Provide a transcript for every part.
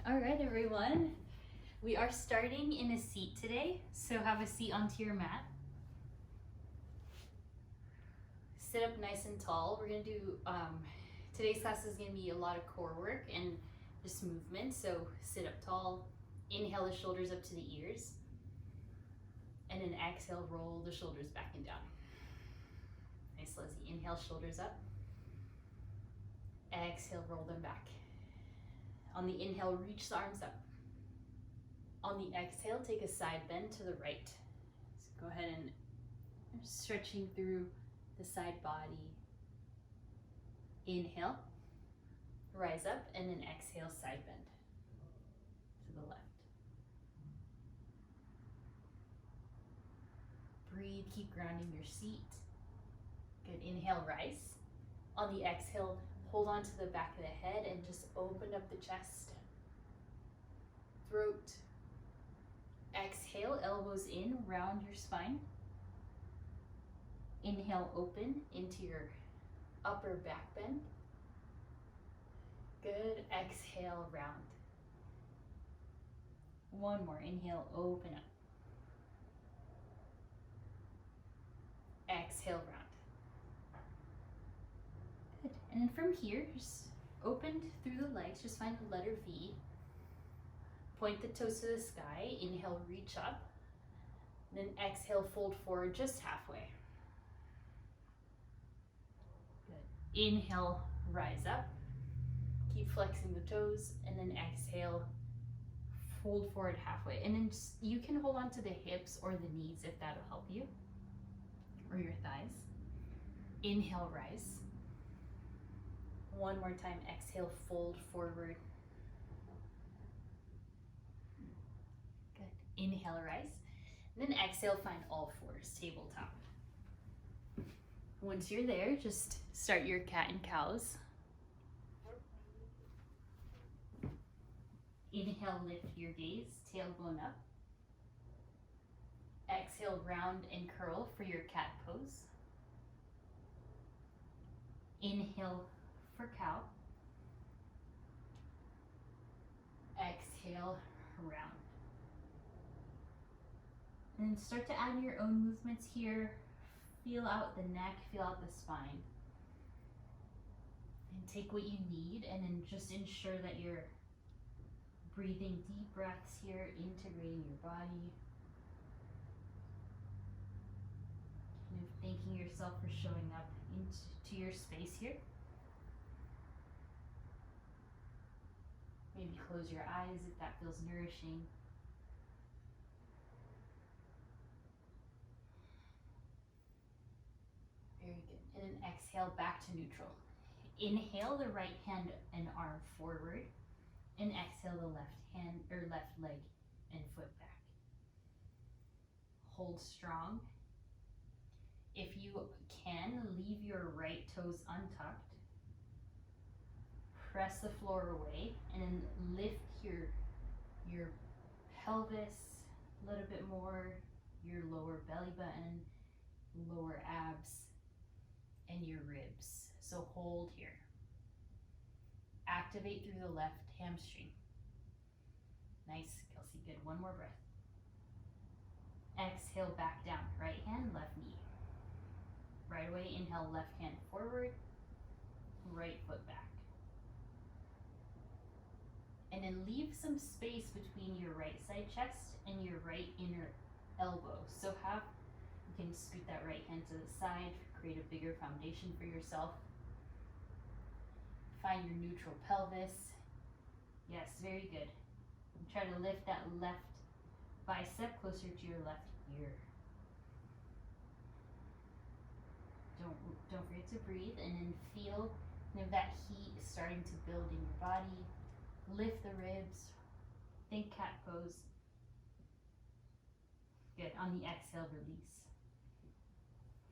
All right, everyone. We are starting in a seat today, so have a seat onto your mat. Sit up nice and tall. We're gonna do, today's class is gonna be a lot of core work and just movement, so sit up tall. Inhale the shoulders up to the ears. And then exhale, roll the shoulders back and down. Nice, Leslie. Inhale, shoulders up. Exhale, roll them back. On the inhale, reach the arms up. On the exhale, take a side bend to the right. So go ahead and stretching through the side body. Inhale, rise up, and then exhale, side bend to the left. Breathe, keep grounding your seat. Good, inhale, rise. On the exhale, hold on to the back of the head and just open up the chest. Throat. Exhale, elbows in, round your spine. Inhale, open into your upper back bend. Good, exhale, round. One more, inhale, open up. Exhale, round. Good, and then from here, just open through the legs, just find the letter V. Point the toes to the sky, inhale, reach up. Then exhale, fold forward just halfway. Good, inhale, rise up. Keep flexing the toes, and then exhale, fold forward halfway. And then just, you can hold on to the hips or the knees if that'll help you, or your thighs. Inhale, rise. One more time, exhale, fold forward. Good, inhale, rise. And then exhale, find all fours, tabletop. Once you're there, just start your cat and cows. Inhale, lift your gaze, tailbone up. Exhale, round and curl for your cat pose. Inhale for cow. Exhale, round. And start to add your own movements here. Feel out the neck, feel out the spine. And take what you need, and then just ensure that you're breathing deep breaths here, integrating your body. Kind of thanking yourself for showing up into your space here. Maybe close your eyes if that feels nourishing. Very good. And then exhale back to neutral. Inhale the right hand and arm forward, and exhale the left hand or left leg and foot back. Hold strong. If you can, leave your right toes untucked. Press the floor away, and then lift your pelvis a little bit more, your lower belly button, lower abs, and your ribs. So hold here. Activate through the left hamstring. Nice, Kelsey, good. One more breath. Exhale, back down. Right hand, left knee. Right away, inhale, left hand forward, right foot back. And then leave some space between your right side chest and your right inner elbow. So you can scoot that right hand to the side, create a bigger foundation for yourself. Find your neutral pelvis. Yes, very good. And try to lift that left bicep closer to your left ear. Don't forget to breathe, and then feel that heat starting to build in your body. Lift the ribs. Think cat pose. Good. On the exhale, release.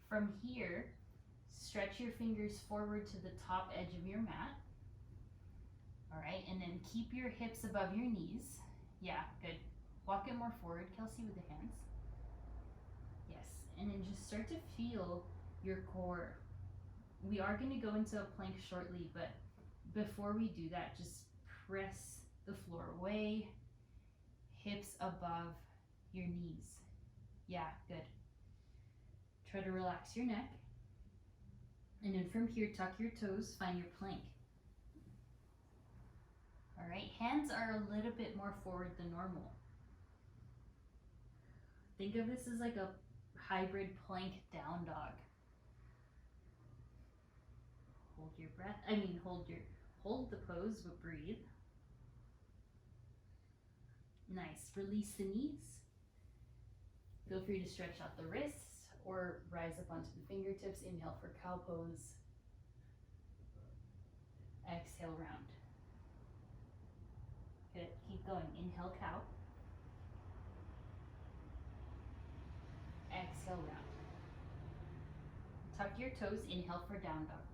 From here, stretch your fingers forward to the top edge of your mat. All right, and then keep your hips above your knees. Yeah, good. Walk it more forward, Kelsey, with the hands. Yes, and then just start to feel your core. We are going to go into a plank shortly, but before we do that, just press the floor away, hips above your knees. Yeah, good. Try to relax your neck. And then from here, tuck your toes, find your plank. All right, hands are a little bit more forward than normal. Think of this as like a hybrid plank down dog. Hold your breath, hold the pose, but breathe. Nice, release the knees. Feel free to stretch out the wrists or rise up onto the fingertips. Inhale for cow pose. Exhale, round. Good, keep going. Inhale, cow. Exhale, round. Tuck your toes, inhale for down dog.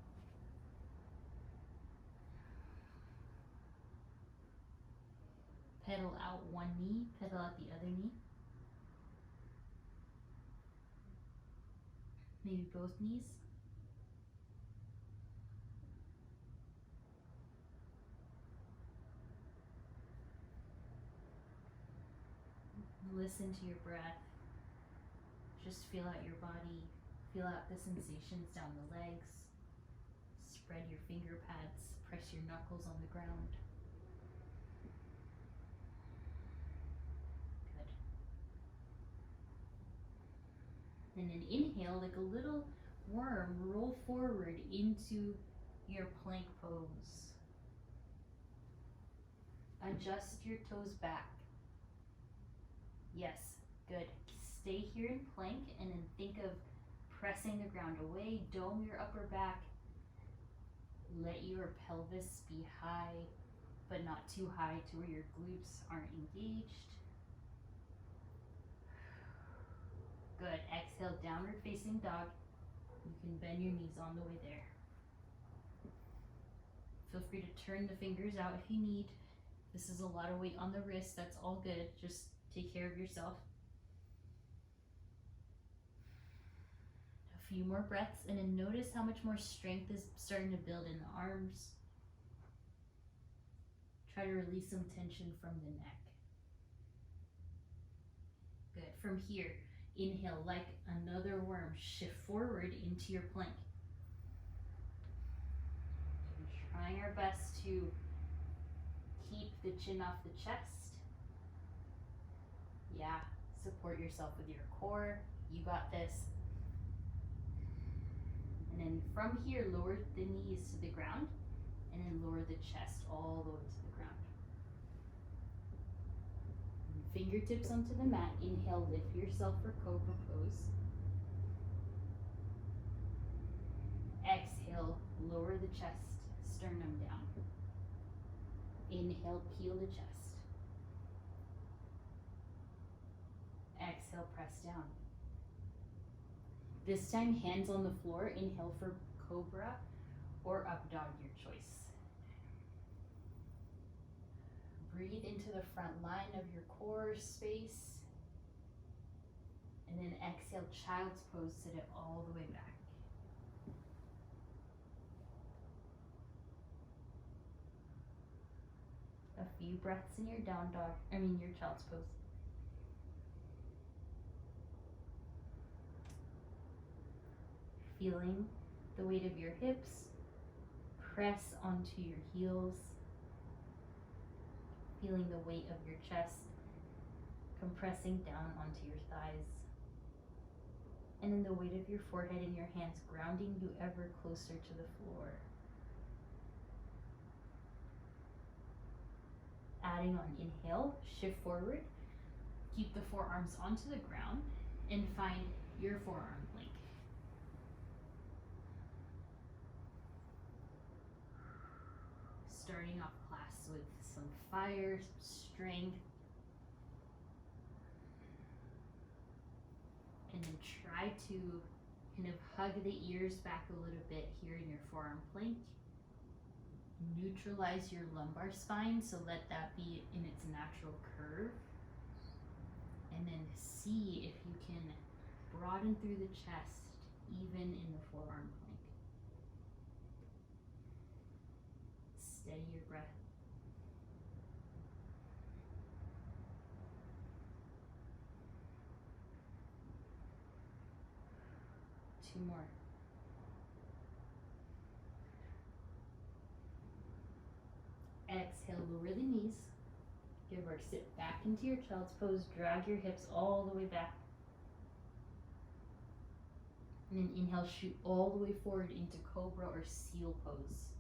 Pedal out one knee, pedal out the other knee. Maybe both knees. Listen to your breath. Just feel out your body. Feel out the sensations down the legs. Spread your finger pads. Press your knuckles on the ground. Good. And then inhale like a little worm. Roll forward into your plank pose. Adjust your toes back. Yes, good. Stay here in plank and then think of pressing the ground away. Dome your upper back. Let your pelvis be high, but not too high to where your glutes aren't engaged. Good. Exhale, downward facing dog. You can bend your knees on the way there. Feel free to turn the fingers out if you need. This is a lot of weight on the wrist. That's all good. Just take care of yourself. A few more breaths, and then notice how much more strength is starting to build in the arms. Try to release some tension from the neck. Good. From here, inhale like another worm. Shift forward into your plank. We're trying our best to keep the chin off the chest. Yeah, support yourself with your core. You got this. And then from here, lower the knees to the ground, and then lower the chest all the way to the ground. And fingertips onto the mat. Inhale, lift yourself for cobra pose. Exhale, lower the chest, sternum down. Inhale, peel the chest. Exhale, press down. This time, hands on the floor. Inhale for cobra or up dog, your choice. Breathe into the front line of your core space. And then exhale, child's pose, sit it all the way back. A few breaths in your down dog, your child's pose. Feeling the weight of your hips, press onto your heels. Feeling the weight of your chest, compressing down onto your thighs. And then the weight of your forehead and your hands grounding you ever closer to the floor. Adding on inhale, shift forward, keep the forearms onto the ground, and find your forearm plank. Starting off class with some fire, strength, and then try to kind of hug the ears back a little bit here in your forearm plank. Neutralize your lumbar spine, so let that be in its natural curve. And then see if you can broaden through the chest, even in the forearm plank. Steady your breath. 2 more. Exhale, lower the knees. Good work. Sit back into your child's pose. Drag your hips all the way back. And then inhale, shoot all the way forward into cobra or seal pose.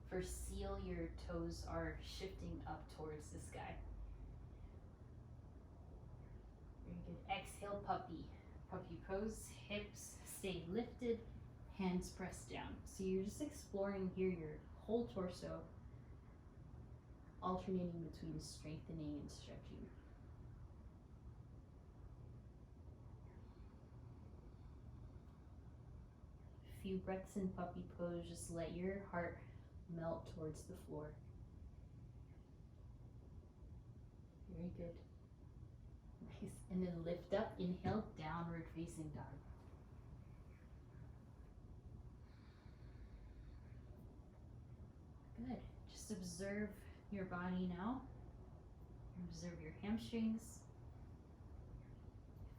For seal, your toes are shifting up towards the sky. Very good. Exhale, puppy. Puppy pose, hips stay lifted, hands pressed down. So you're just exploring here your whole torso, alternating between strengthening and stretching. Few breaths in puppy pose, just let your heart melt towards the floor. Very good. Nice. And then lift up, inhale, downward facing dog. Good. Just observe your body now. Observe your hamstrings.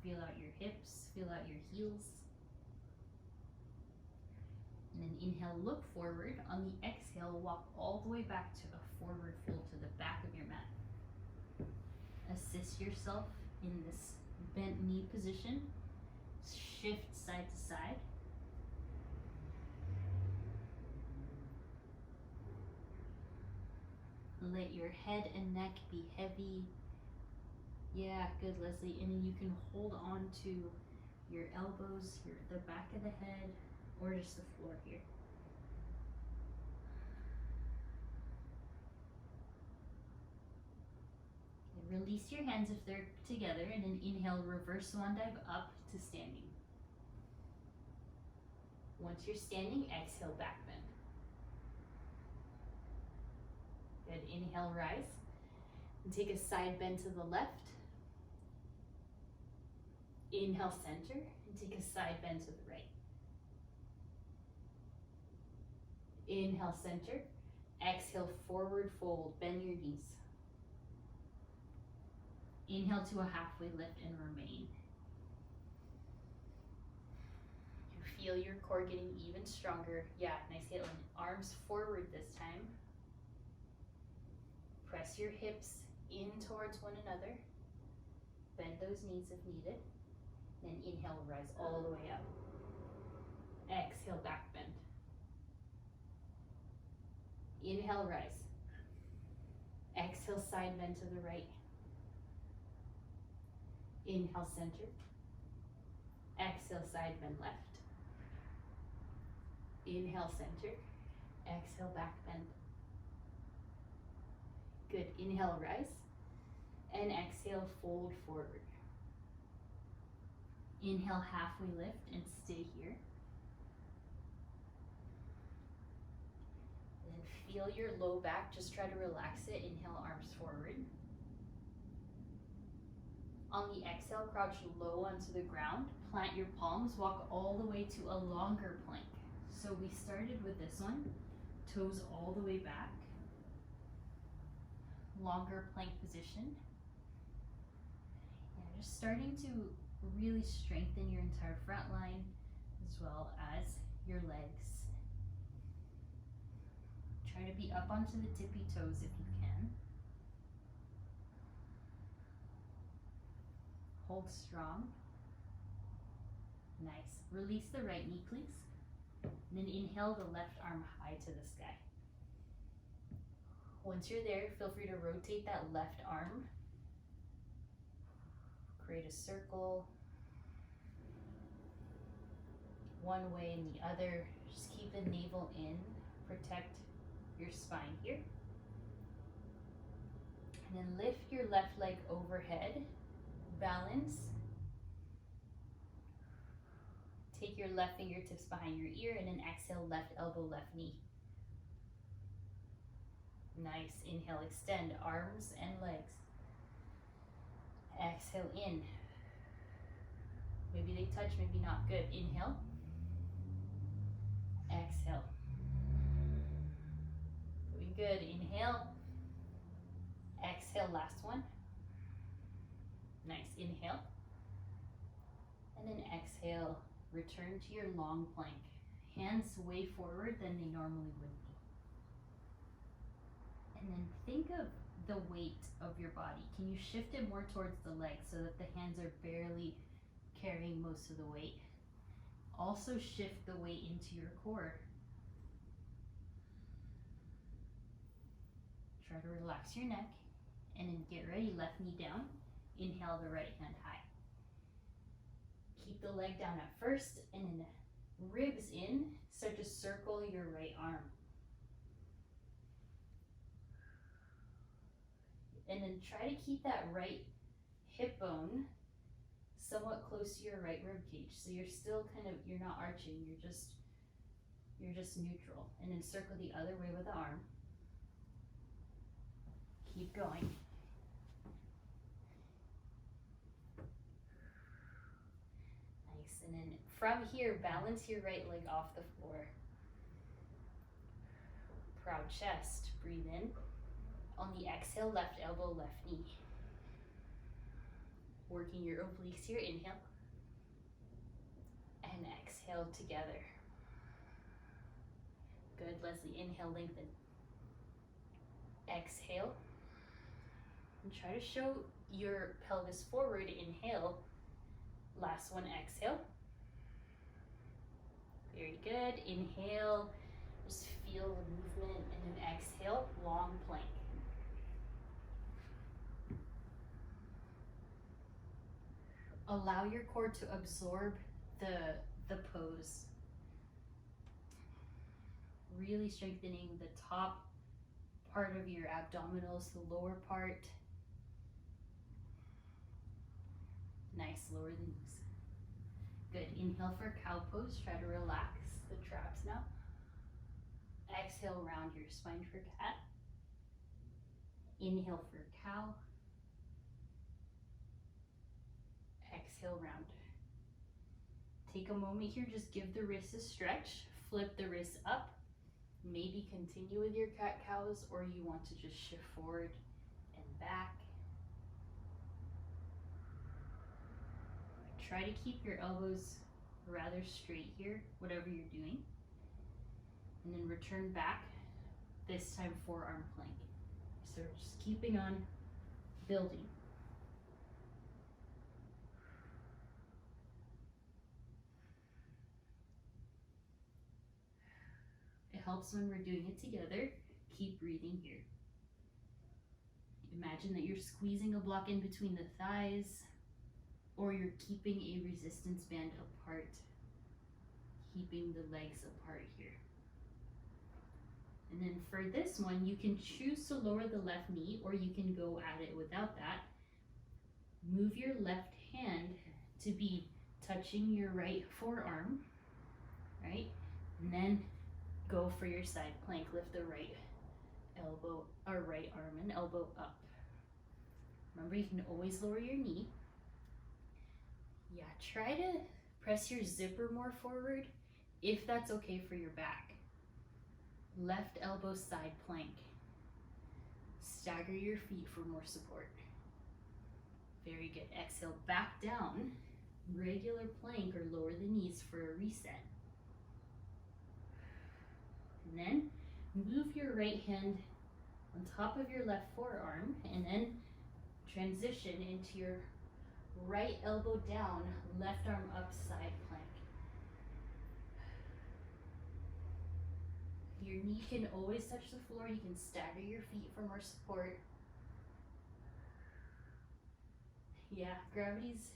Feel out your hips, feel out your heels. And then inhale, look forward. On the exhale, walk all the way back to a forward fold to the back of your mat. Assist yourself in this bent knee position. Shift side to side. Let your head and neck be heavy. Yeah, good, Leslie. And then you can hold on to your elbows, the back of the head, or just the floor here. And release your hands if they're together, and then inhale, reverse swan dive up to standing. Once you're standing, exhale, back bend. Good, inhale, rise. And take a side bend to the left. Inhale, center, and take a side bend to the right. Inhale, center. Exhale, forward fold, bend your knees. Inhale to a halfway lift and remain. You feel your core getting even stronger. Yeah, nice, Caitlin. Arms forward this time. Press your hips in towards one another. Bend those knees if needed. Then inhale, rise all the way up. Exhale, back bend. Inhale, rise. Exhale, side bend to the right. Inhale, center. Exhale, side bend left. Inhale, center. Exhale, back bend. Good. Inhale, rise. And exhale, fold forward. Inhale, halfway lift and stay here. Then feel your low back, just try to relax it. Inhale, arms forward. On the exhale, crouch low onto the ground. Plant your palms, walk all the way to a longer plank. So we started with this one, toes all the way back. Longer plank position. And just starting to really strengthen your entire front line as well as your legs. Try to be up onto the tippy toes if you can. Hold strong. Nice. Release the right knee, please. And then inhale the left arm high to the sky. Once you're there, feel free to rotate that left arm. Create a circle. One way and the other. Just keep the navel in. Protect your spine here. And then lift your left leg overhead. Balance. Take your left fingertips behind your ear and then exhale, left elbow, left knee. Nice. Inhale, extend arms and legs. Exhale in. Maybe they touch, maybe not. Good. Inhale. Exhale. Doing good. Inhale. Exhale, last one. Nice. Inhale. And then exhale, Return to your long plank. Hands way forward than they normally would be. And then think of the weight of your body. Can you shift it more towards the legs so that the hands are barely carrying most of the weight? Also shift the weight into your core. Try to relax your neck and then get ready, left knee down. Inhale the right hand high. Keep the leg down at first and then ribs in, start to circle your right arm. And then try to keep that right hip bone somewhat close to your right rib cage. So you're still you're not arching, you're just neutral. And then circle the other way with the arm. Keep going. Nice, and then from here, balance your right leg off the floor. Proud chest, breathe in. On the exhale, left elbow, left knee. Working your obliques here, inhale. And exhale together. Good, Leslie, inhale, lengthen. Exhale. And try to show your pelvis forward, inhale. Last one, exhale. Very good, inhale. Just feel the movement, and then exhale, long plank. Allow your core to absorb the pose. Really strengthening the top part of your abdominals, the lower part. Nice, lower the knees. Good, inhale for cow pose. Try to relax the traps now. Exhale, round your spine for cat. Inhale for cow. Exhale, round. Take a moment here, just give the wrists a stretch. Flip the wrists up. Maybe continue with your cat-cows, or you want to just shift forward and back. Try to keep your elbows rather straight here, whatever you're doing. And then return back, this time forearm plank. So just keeping on building. It helps when we're doing it together. Keep breathing here. Imagine that you're squeezing a block in between the thighs, or you're keeping a resistance band apart, keeping the legs apart here. And then for this one, you can choose to lower the left knee, or you can go at it without that. Move your left hand to be touching your right forearm, right? And then go for your side plank. Lift the right elbow or right arm and elbow up. Remember, you can always lower your knee. Yeah, try to press your zipper more forward if that's okay for your back. Left elbow side plank. Stagger your feet for more support. Very good. Exhale, back down. Regular plank, or lower the knees for a reset. And then move your right hand on top of your left forearm, and then transition into your right elbow down, left arm up, side plank. Your knee can always touch the floor. You can stagger your feet for more support. Yeah, gravity's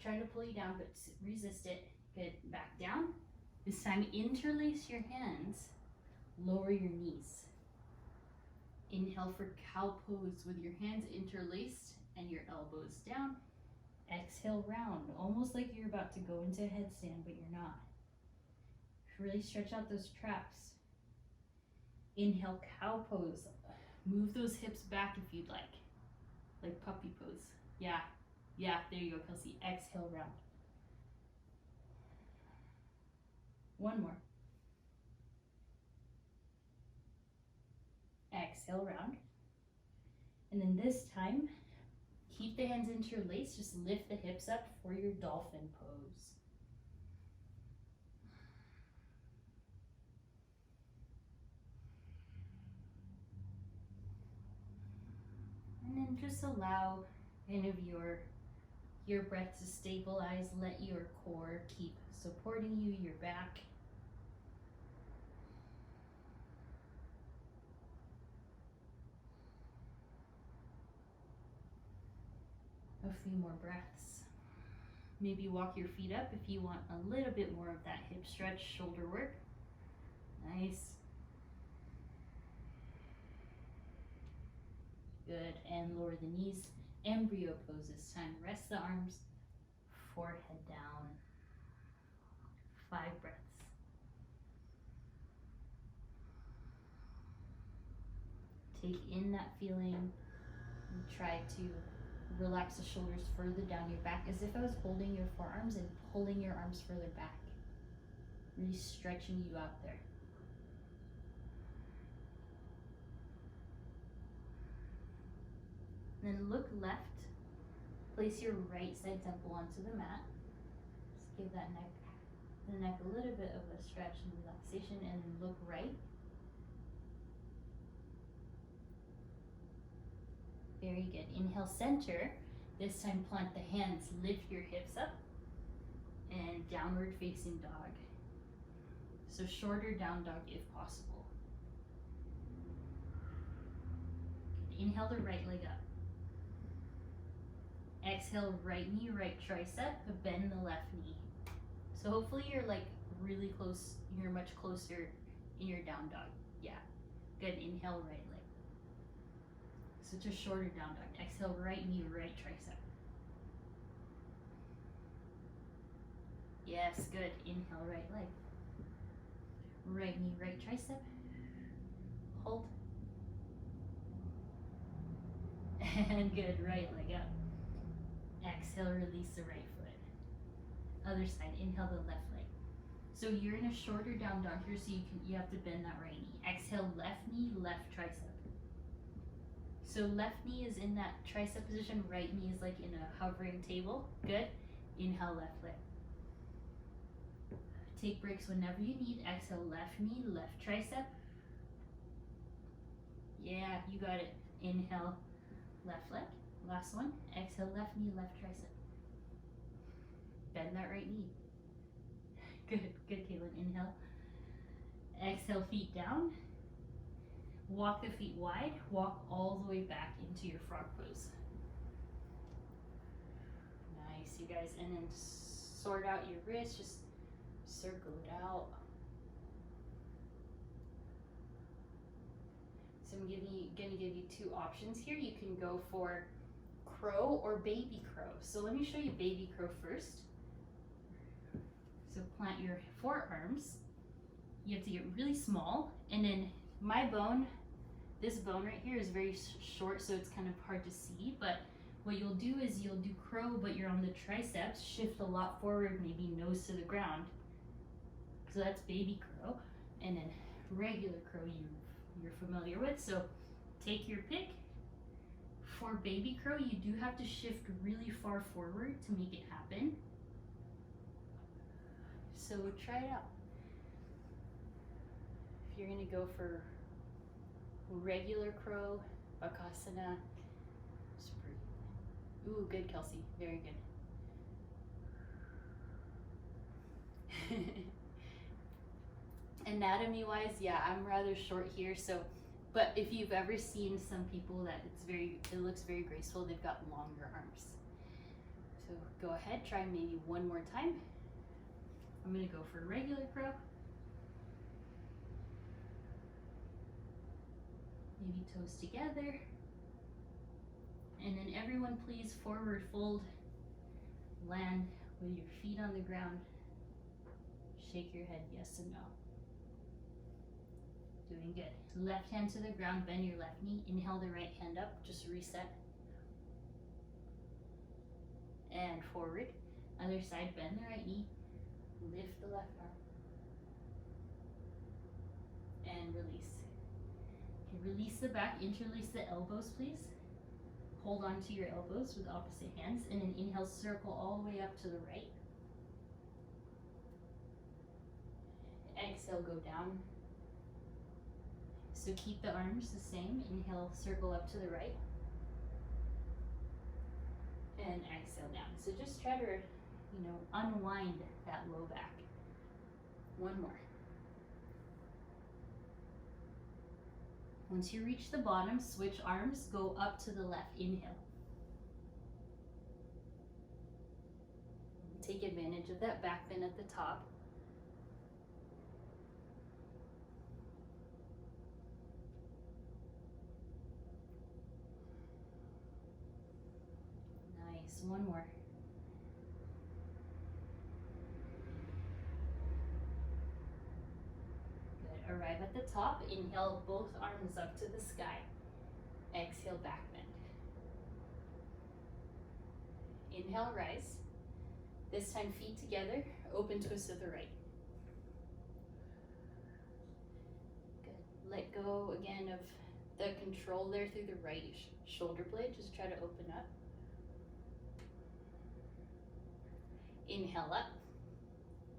trying to pull you down, but resist it. Good, back down. This time, interlace your hands, lower your knees. Inhale for cow pose with your hands interlaced and your elbows down. Exhale, round, almost like you're about to go into a headstand, but you're not. Really stretch out those traps. Inhale, cow pose. Move those hips back if you'd like puppy pose. Yeah, there you go, Kelsey. Exhale, round. One more. Exhale, round. And then this time, keep the hands interlaced. Just lift the hips up for your dolphin pose. And then just allow kind of your breath to stabilize. Let your core keep supporting you, your back. A few more breaths. Maybe walk your feet up if you want a little bit more of that hip stretch, shoulder work. Nice. Good, and lower the knees. Embryo pose this time. Rest the arms, forehead down. 5 breaths. Take in that feeling and try to relax the shoulders further down your back as if I was holding your forearms and pulling your arms further back. Really stretching you out there. Then look left. Place your right side temple onto the mat. Just give that the neck a little bit of a stretch and relaxation, and look right. Very good. Inhale, center. This time plant the hands, lift your hips up, and downward facing dog. So shorter down dog if possible. Inhale the right leg up. Exhale, right knee, right tricep, bend the left knee. So hopefully you're like really close, you're much closer in your down dog. Yeah, good. Inhale, right leg. So just shorter down dog. Exhale, right knee, right tricep. Yes, good. Inhale, right leg. Right knee, right tricep. Hold. And good, right leg up. Exhale, release the right foot. Other side, inhale the left leg. So you're in a shorter down dog here, so you have to bend that right knee. Exhale, left knee, left tricep. So left knee is in that tricep position, right knee is like in a hovering table. Good. Inhale, left leg. Take breaks whenever you need. Exhale, left knee, left tricep. Yeah, you got it. Inhale, left leg. Last one. Exhale, left knee, left tricep. Bend that right knee. Good, good, Caitlin. Inhale. Exhale, feet down. Walk the feet wide. Walk all the way back into your frog pose. Nice, you guys. And then sort out your wrists. Just circle it out. So I'm gonna give you 2 options here. You can go for crow or baby crow. So let me show you baby crow first. So plant your forearms. You have to get really small, and then my bone, this bone right here is very short, so it's kind of hard to see, but what you'll do is you'll do crow, but you're on the triceps, shift a lot forward, maybe nose to the ground. So that's baby crow. And then regular crow you're familiar with. So take your pick. For baby crow, you do have to shift really far forward to make it happen. So try it out. If you're gonna go for regular crow, Bakasana, super. Ooh, good, Kelsey, very good. Anatomy wise, yeah, I'm rather short here, so, but if you've ever seen some people that it looks very graceful, they've got longer arms. So go ahead, try maybe one more time. I'm gonna go for regular crow. Maybe toes together. And then everyone please forward fold. Land with your feet on the ground. Shake your head yes and no. Doing good. Left hand to the ground, bend your left knee. Inhale the right hand up, just reset. And forward. Other side, bend the right knee. Lift the left arm. And release. Okay, release the back, interlace the elbows, please. Hold on to your elbows with opposite hands, and then inhale, circle all the way up to the right. Exhale, go down. So keep the arms the same. Inhale, circle up to the right. and exhale down. So just try to, unwind that low back. One more. Once you reach the bottom, switch arms, go up to the left. Inhale. Take advantage of that back bend at the top. Nice. One more. Good. Arrive at the top. Inhale both arms up to the sky. Exhale, back bend. Inhale, rise. This time feet together, open twist to the right. Good. Let go again of the control there through the right shoulder blade. Just try to open up. Inhale up,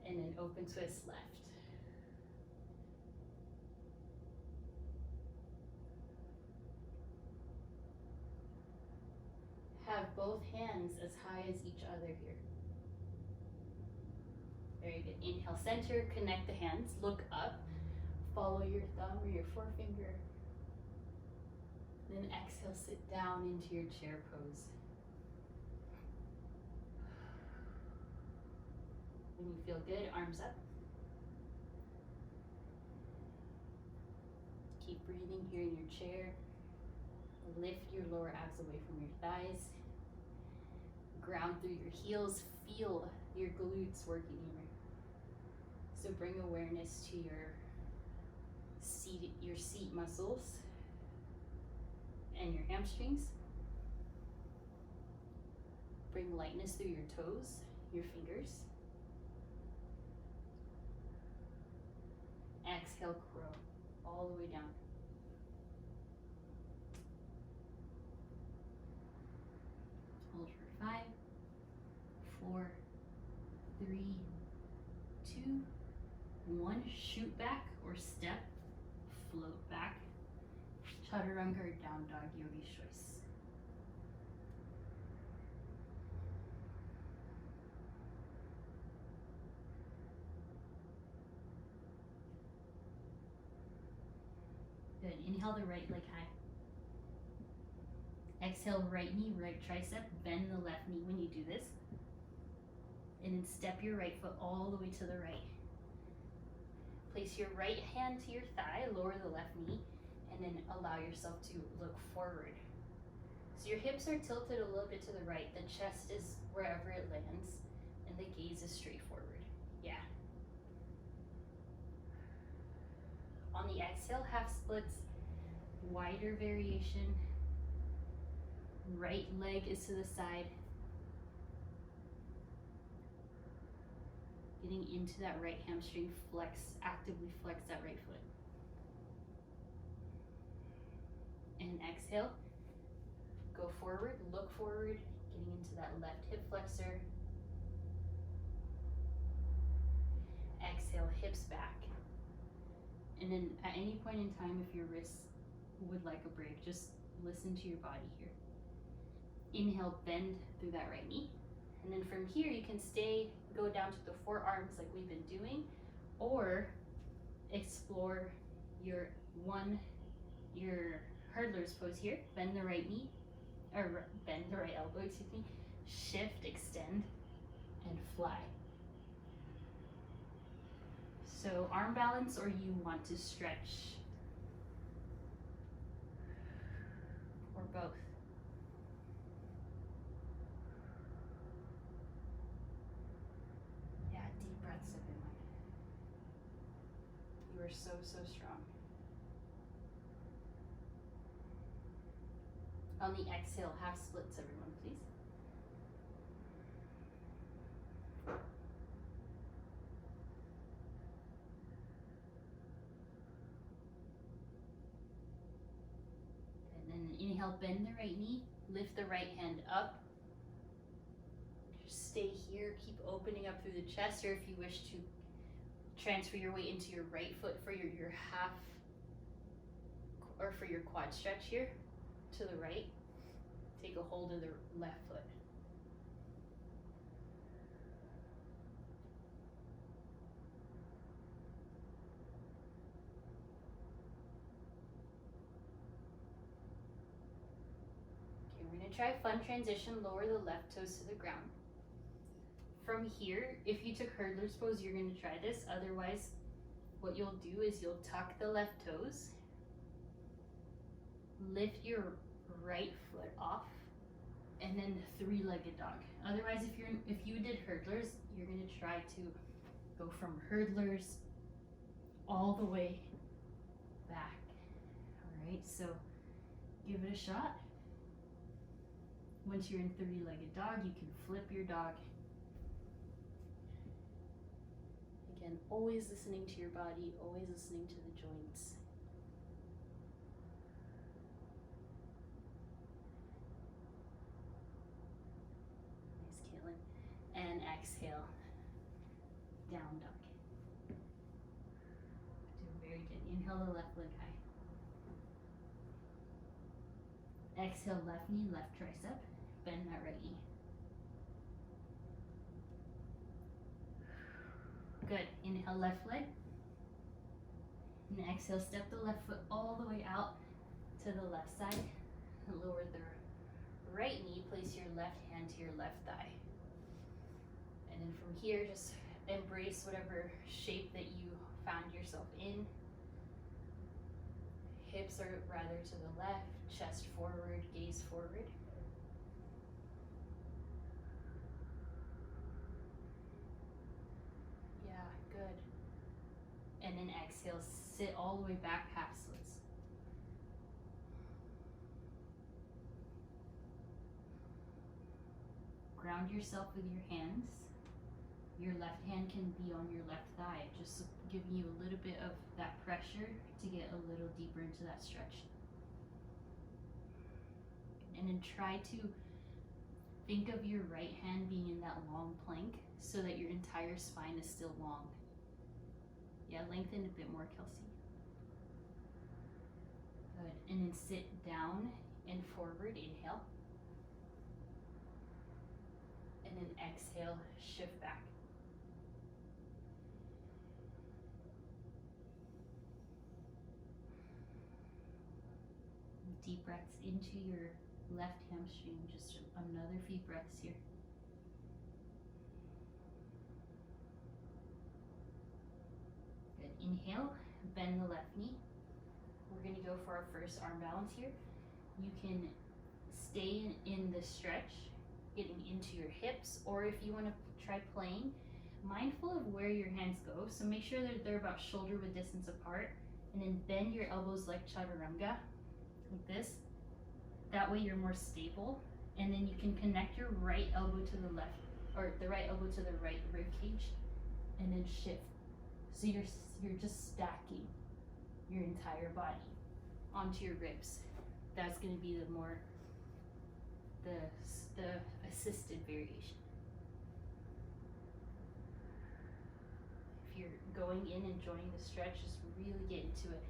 and then open twist left. Have both hands as high as each other here. Very good. Inhale, center, connect the hands, look up, follow your thumb or your forefinger. Then exhale, sit down into your chair pose. When you feel good, arms up. Keep breathing here in your chair. Lift your lower abs away from your thighs. Ground through your heels. Feel your glutes working here. So bring awareness to your seat muscles and your hamstrings. Bring lightness through your toes, your fingers. Exhale, crow, all the way down. Hold for 5, 4, 3, 2, 1. Shoot back or step, float back. Chaturanga or down dog, yogi's choice. Good. Inhale the right leg high. Exhale, right knee, right tricep. Bend the left knee when you do this. And then step your right foot all the way to the right. Place your right hand to your thigh, lower the left knee, and then allow yourself to look forward. So your hips are tilted a little bit to the right. The chest is wherever it lands, and the gaze is straight forward. Yeah. On the exhale, half splits, wider variation. Right leg is to the side. Getting into that right hamstring, actively flex that right foot. And exhale, go forward, look forward, getting into that left hip flexor. Exhale, hips back. And then at any point in time, if your wrists would like a break, just listen to your body here. Inhale, bend through that right knee. And then from here, you can go down to the forearms like we've been doing, or explore your hurdler's pose here. Bend the right knee, or bend the right elbow, excuse me. Shift, extend, and fly. So arm balance, or you want to stretch, or both. Yeah, deep breaths, everyone. You are so, so strong. On the exhale, half splits, everyone, please. And then inhale, bend the right knee, lift the right hand up. Just stay here, keep opening up through the chest, or if you wish to transfer your weight into your right foot for your half, or for your quad stretch here, to the right. Take a hold of the left foot. try fun transition, lower the left toes to the ground. From here, if you took hurdler's pose, you're gonna try this. Otherwise, what you'll do is you'll tuck the left toes, lift your right foot off, and then three-legged dog. Otherwise, if you did hurdlers, you're gonna try to go from hurdlers all the way back. All right, so give it a shot. Once you're in three-legged dog, you can flip your dog. Again, always listening to your body, always listening to the joints. Nice, Caitlin. And exhale, down dog. Doing very good. Inhale the left leg high. Exhale, left knee, left tricep. Bend that right knee. Good. Inhale, left leg. And exhale, step the left foot all the way out to the left side. Lower the right knee, place your left hand to your left thigh. And then from here, just embrace whatever shape that you found yourself in. Hips are rather to the left, chest forward, gaze forward. Yeah, good. And then exhale, sit all the way back, half splits. Ground yourself with your hands. Your left hand can be on your left thigh, just giving you a little bit of that pressure to get a little deeper into that stretch. And then try to think of your right hand being in that long plank so that your entire spine is still long. Yeah, lengthen a bit more, Kelsey. Good. And then sit down and forward, inhale. And then exhale, shift back. Deep breaths into your left hamstring, just another few breaths here. Good. Inhale, bend the left knee. We're going to go for our first arm balance here. You can stay in the stretch, getting into your hips, or if you want to try playing, mindful of where your hands go. So make sure that they're about shoulder width distance apart, and then bend your elbows like chaturanga, like this. That way you're more stable, and then you can connect your right elbow to the left, or the right elbow to the right rib cage, and then shift. So you're just stacking your entire body onto your ribs. That's going to be the assisted variation. If you're going in and enjoying the stretch, just really get into it.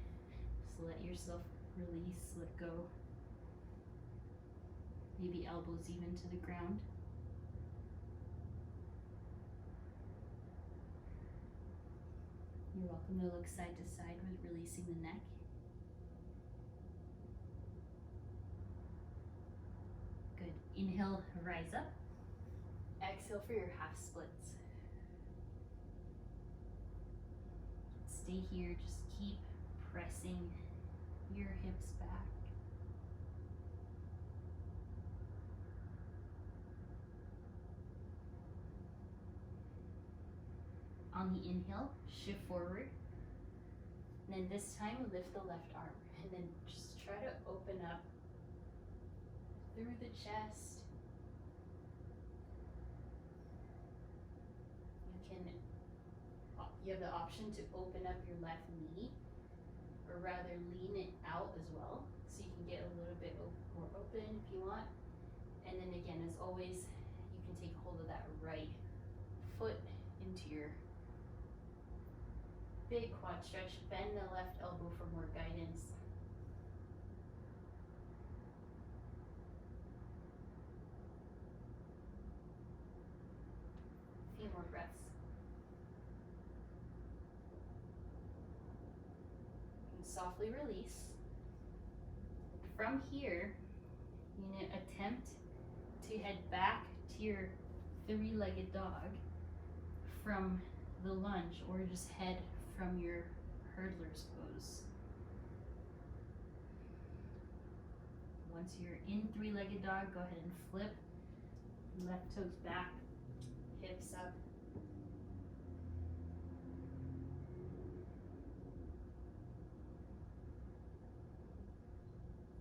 Just let yourself release, let go. Maybe elbows even to the ground. You're welcome to look side to side with releasing the neck. Good. Inhale, rise up. Exhale for your half splits. Stay here, just keep pressing your hips back. On the inhale, shift forward. And then this time, lift the left arm. And then just try to open up through the chest. You have the option to open up your left knee, or rather lean it out as well, so you can get a little bit more open if you want. And then again, as always, you can take hold of that right foot into your big quad stretch. Bend the left elbow for more guidance. A few more breaths. And softly release. From here, You're going to attempt to head back to your three-legged dog from the lunge, or just head from your hurdler's pose. Once you're in three-legged dog, go ahead and flip. Left toes back, hips up.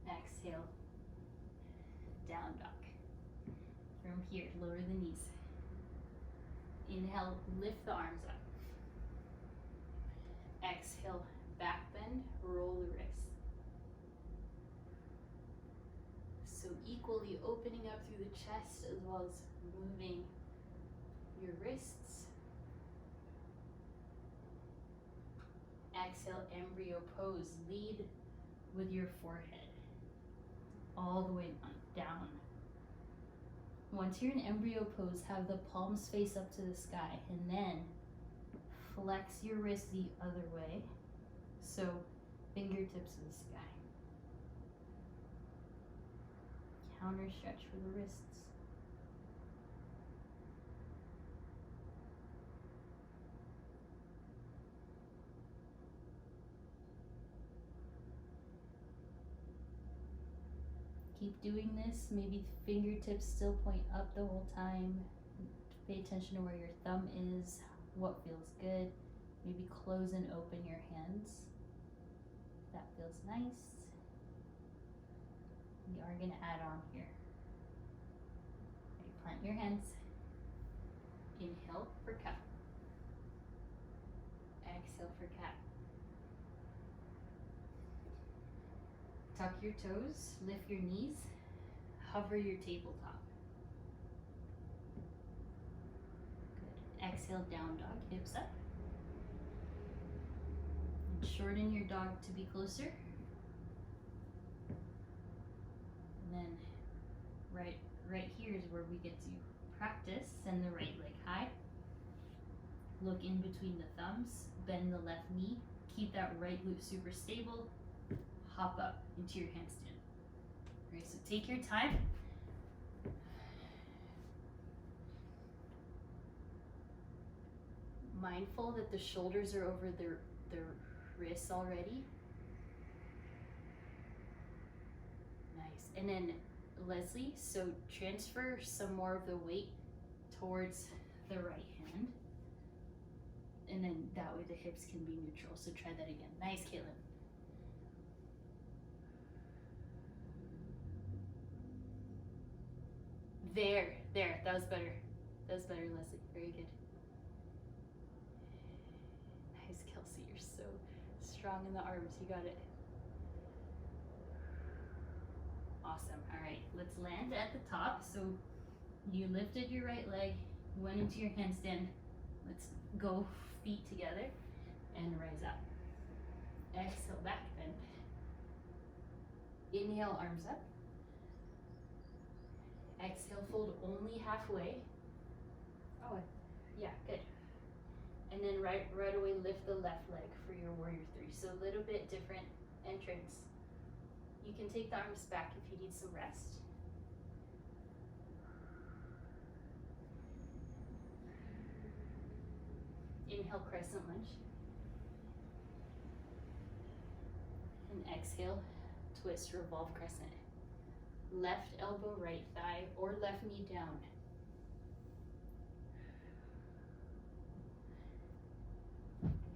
Exhale, down dog. From here, lower the knees. Inhale, lift the arms up. Exhale, back bend, roll the wrists. So equally opening up through the chest as well as moving your wrists. Exhale, embryo pose. Lead with your forehead all the way down. Once you're in embryo pose, have the palms face up to the sky, and then flex your wrist the other way, so fingertips to the sky. Counter stretch for the wrists. Keep doing this. Maybe fingertips still point up the whole time. Pay attention to where your thumb is, what feels good. Maybe close and open your hands. That feels nice. We are going to add on here. Right, plant your hands. Inhale for cup. Exhale for cat. Tuck your toes, lift your knees, hover your tabletop. Good. Exhale, down dog, hips up. And shorten your dog to be closer. And then right here is where we get to practice. Send the right leg high. Look in between the thumbs, bend the left knee, keep that right glute super stable. Hop up into your handstand. All right, so take your time. Mindful that the shoulders are over the wrists already. Nice. And then Leslie, so transfer some more of the weight towards the right hand. And then that way the hips can be neutral. So try that again. Nice, Caitlin. There, that was better. That was better, Leslie. Very good. Nice, Kelsey. You're so strong in the arms. You got it. Awesome. All right, let's land at the top. So you lifted your right leg, went into your handstand. Let's go feet together and rise up. Exhale, back bend. Inhale, arms up. Exhale, fold only halfway. Oh, yeah, good. And then right away, lift the left leg for your warrior three. So a little bit different entrance. You can take the arms back if you need some rest. Inhale, crescent lunge. And exhale, twist, revolve crescent. Left elbow, right thigh, or left knee down.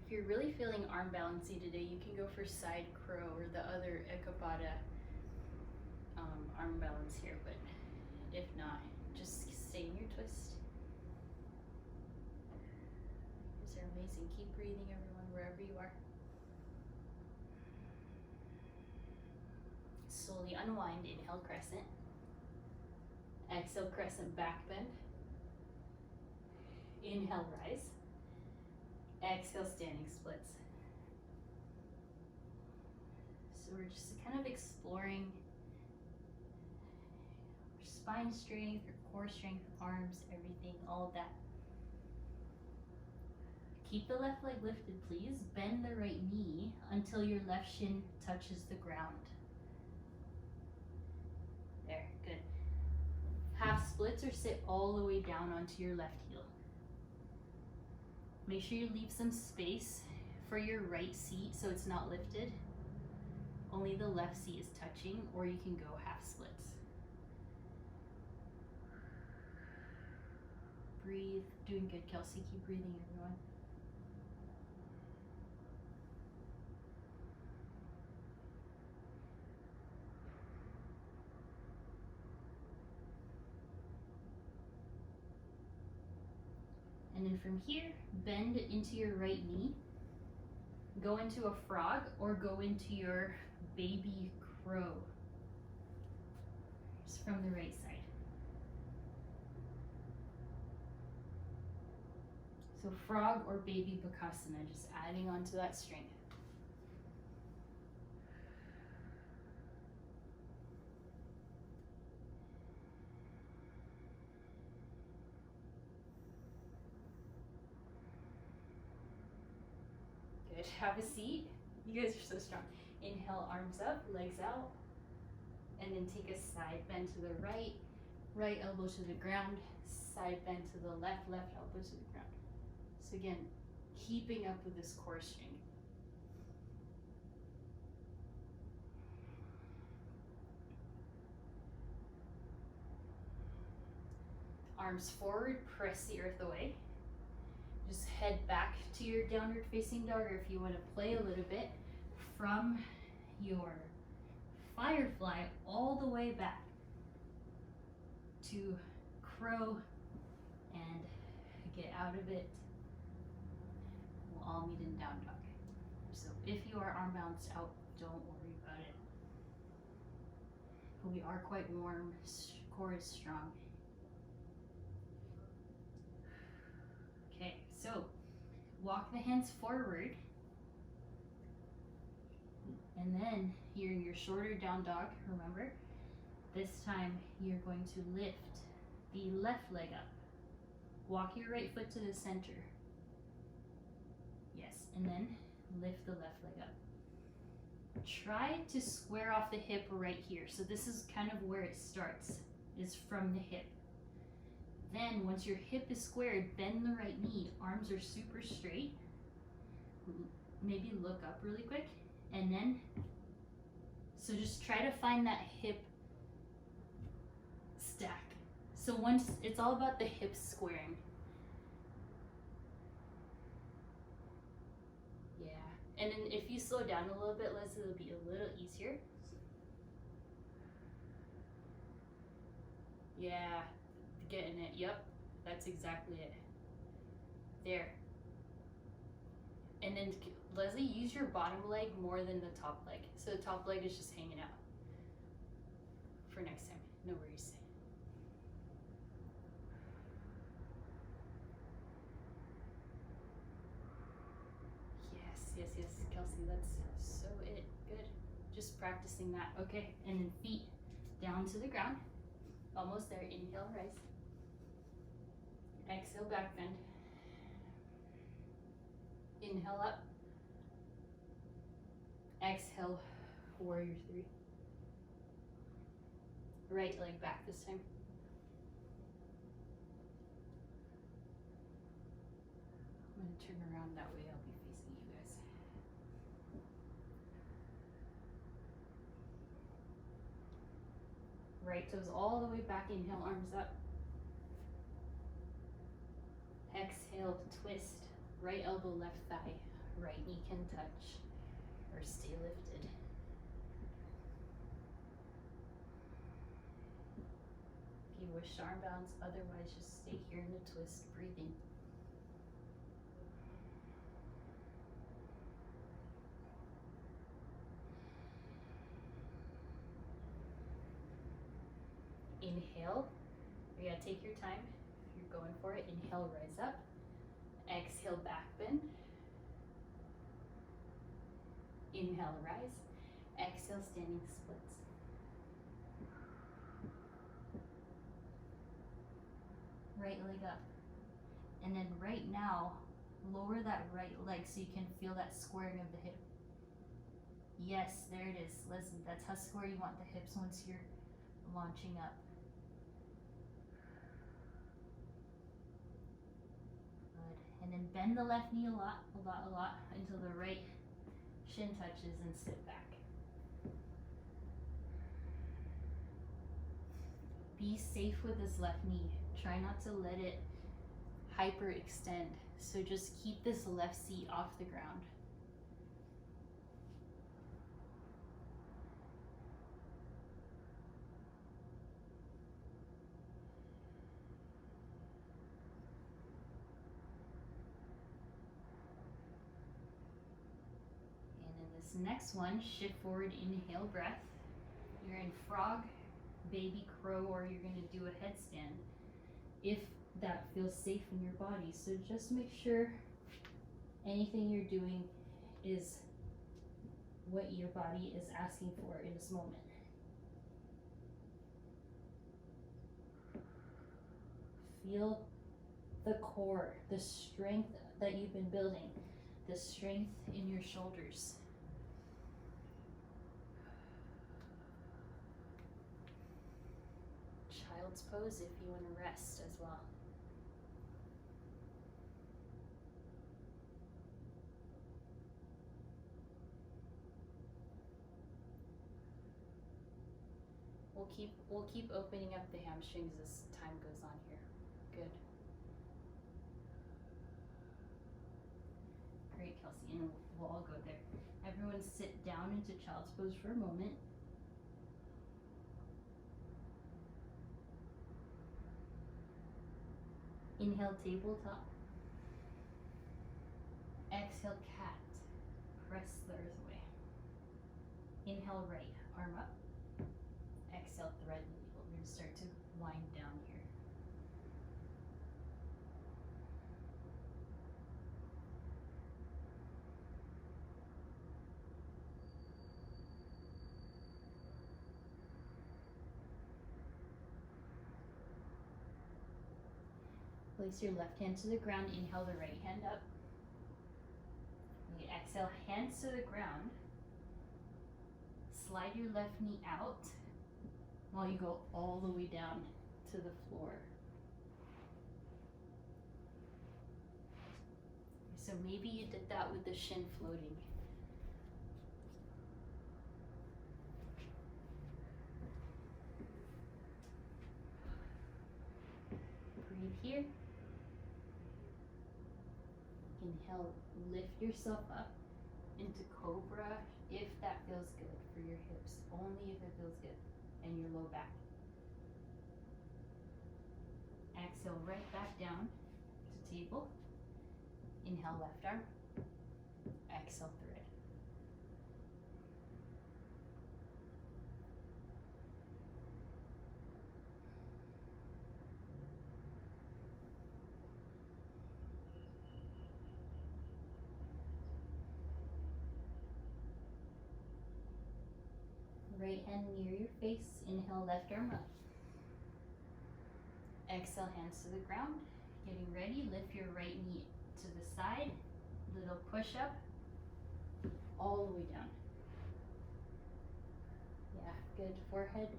If you're really feeling arm balancy today, you can go for side crow or the other Ekabata arm balance here, but if not, just stay in your twist. These are amazing. Keep breathing, everyone, wherever you are. Slowly unwind, inhale, crescent. Exhale, crescent, back bend. Inhale, rise. Exhale, standing splits. So we're just kind of exploring spine strength, your core strength, arms, everything, all of that. Keep the left leg lifted, please. Bend the right knee until your left shin touches the ground. There. splits or sit all the way down onto your left heel. Make sure you leave some space for your right seat so it's not lifted. Only the left seat is touching, or you can go half splits. Breathe. Doing good, Kelsey. Keep breathing, everyone. And then from here, bend into your right knee. Go into a frog or go into your baby crow. Just from the right side. So frog or baby bakasana, just adding on to that strength. Good, have a seat. You guys are so strong. Inhale, arms up, legs out. And then take a side bend to the right, right elbow to the ground, side bend to the left, left elbow to the ground. So again, keeping up with this core strength. Arms forward, press the earth away. Just head back to your downward facing dog, or if you want to play a little bit, from your firefly all the way back to crow and get out of it. We'll all meet in down dog. So if you are arm balanced out, don't worry about it. But we are quite warm, core is strong. Okay, so walk the hands forward. And then you're in your shorter down dog, remember? This time you're going to lift the left leg up. Walk your right foot to the center. Yes, and then lift the left leg up. Try to square off the hip right here. So this is kind of where it starts, is from the hip. Then once your hip is squared, bend the right knee. Arms are super straight. Maybe look up really quick. And then, so just try to find that hip stack. So once, it's all about the hips squaring. Yeah, and then if you slow down a little bit, Leslie, it'll be a little easier. Yeah, getting it, yep, that's exactly it. There. And then Leslie, use your bottom leg more than the top leg. So the top leg is just hanging out. For next time, no worries. Yes, Kelsey, that's so it. Good. Just practicing that. Okay, and then feet down to the ground. Almost there. Inhale, rise. Exhale, back bend. Inhale up. Exhale, warrior three. Right leg back this time. I'm gonna turn around that way, I'll be facing you guys. Right toes all the way back, inhale, arms up. Exhale, twist, right elbow, left thigh. Right knee can touch or stay lifted. If you wish to arm balance, otherwise just stay here in the twist, breathing. Inhale, you gotta take your time. If you're going for it, inhale, rise up. Exhale, back bend. Inhale, rise. Exhale, standing splits. Right leg up. And then right now, lower that right leg so you can feel that squaring of the hip. Yes, there it is. Listen, that's how square you want the hips once you're launching up. And then bend the left knee a lot until the right shin touches and sit back. Be safe with this left knee. Try not to let it hyperextend. So just keep this left seat off the ground. And in this next one, shift forward, inhale, breath. You're in frog, baby crow, or you're gonna do a headstand if that feels safe in your body. So just make sure anything you're doing is what your body is asking for in this moment. Feel the core, the strength that you've been building, the strength in your shoulders. Child's pose if you want to rest as well. We'll keep opening up the hamstrings as time goes on here. Good. Great, Kelsey, and we'll all go there. Everyone sit down into child's pose for a moment. Inhale, tabletop. Exhale, cat. Press the earth away. Inhale, right arm up. Exhale, thread the needle. We're going to start to wind down here. Place your left hand to the ground. Inhale the right hand up. You exhale, hands to the ground. Slide your left knee out while you go all the way down to the floor. So maybe you did that with the shin floating. Breathe here. Inhale, lift yourself up into cobra if that feels good for your hips, only if it feels good, and your low back. Exhale, right back down to table. Inhale, left arm. Exhale, thread. Right hand near your face. Inhale, left arm up. Exhale, hands to the ground. Getting ready, lift your right knee to the side. Little push up. All the way down. Yeah, good. Forehead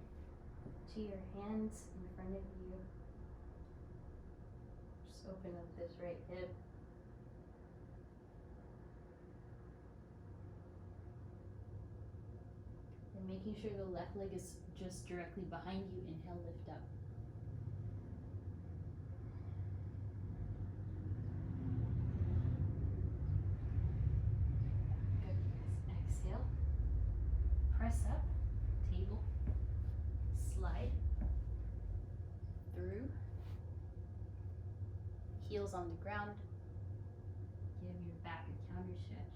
to your hands in front of you. Just open up this right hip. And making sure the left leg is just directly behind you. Inhale, lift up. Good. Exhale. Press up. Table. Slide. Through. Heels on the ground. Give your back a counter stretch.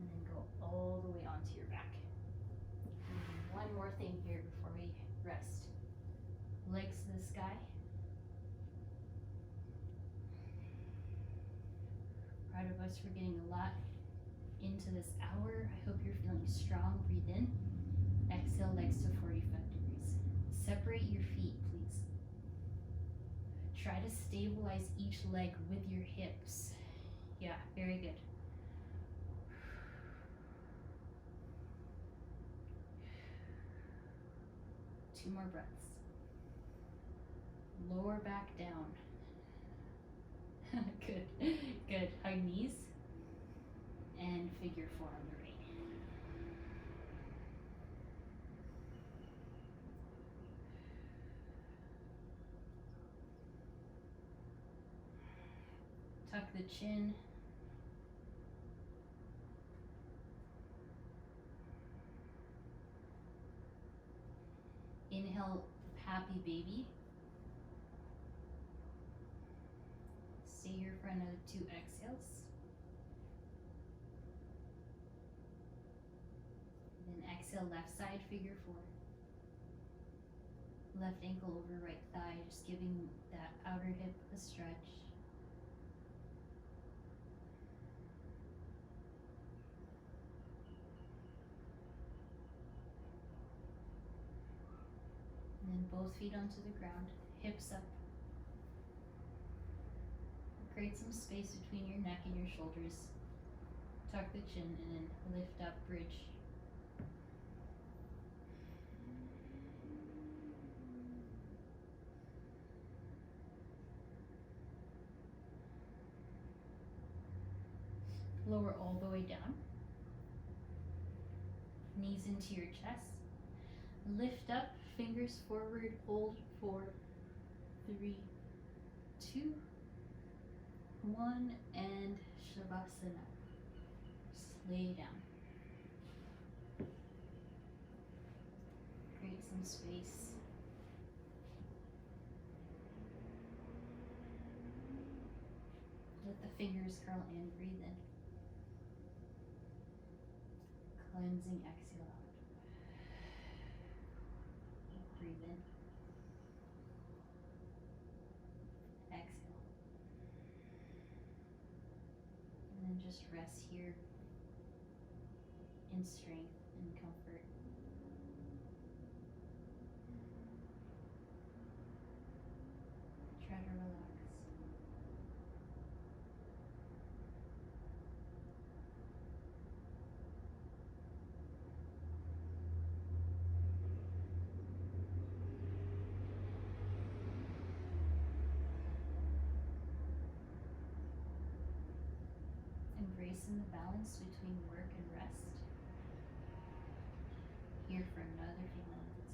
And then go all the way onto your back. One more thing here before we rest. Legs to the sky. Proud of us for getting a lot into this hour. I hope you're feeling strong. Breathe in. Exhale, legs to 45 degrees. Separate your feet, please. Try to stabilize each leg with your hips. Yeah, very good. Two more breaths. Lower back down. Good, good. Hug knees and figure four on the right. Tuck the chin. Inhale, happy baby. Stay here for another 2 exhales. Then exhale, left side, figure four. Left ankle over right thigh, just giving that outer hip a stretch. And then both feet onto the ground, hips up. Create some space between your neck and your shoulders. Tuck the chin and then lift up, bridge. Lower all the way down. Knees into your chest. Lift up, fingers forward, hold 4, 3, 2, 1, and Shavasana. Just lay down. Create some space. Let the fingers curl in, breathe in. Cleansing exhale out. Breathe in. Exhale. And then just rest here in strength and comfort. Try to relax. Embracing the balance between work and rest. Here for another few moments.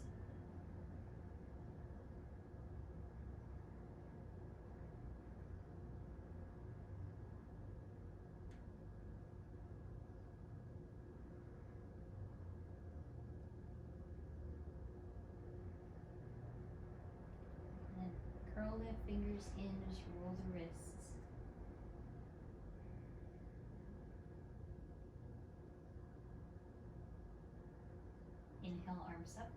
And then curl the fingers in, just roll the wrists. Inhale, arms up.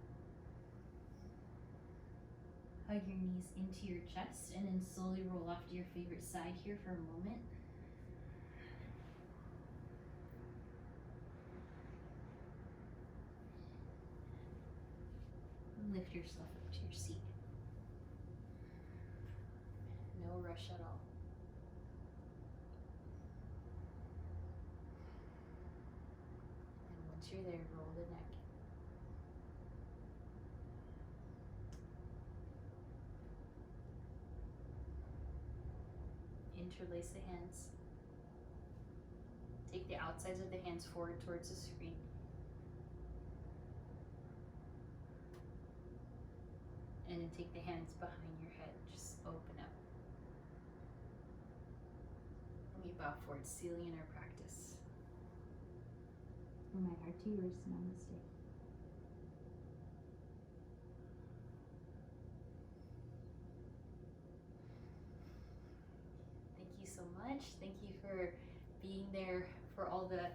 Hug your knees into your chest and then slowly roll off to your favorite side here for a moment. Lift yourself up to your seat. No rush at all. And once you're there, roll the neck. Interlace the hands. Take the outsides of the hands forward towards the screen. And then take the hands behind your head. Just open up. And we bow forward, sealing in our practice. From my heart to yours, namaste. Thank you so much. Thank you for being there for all the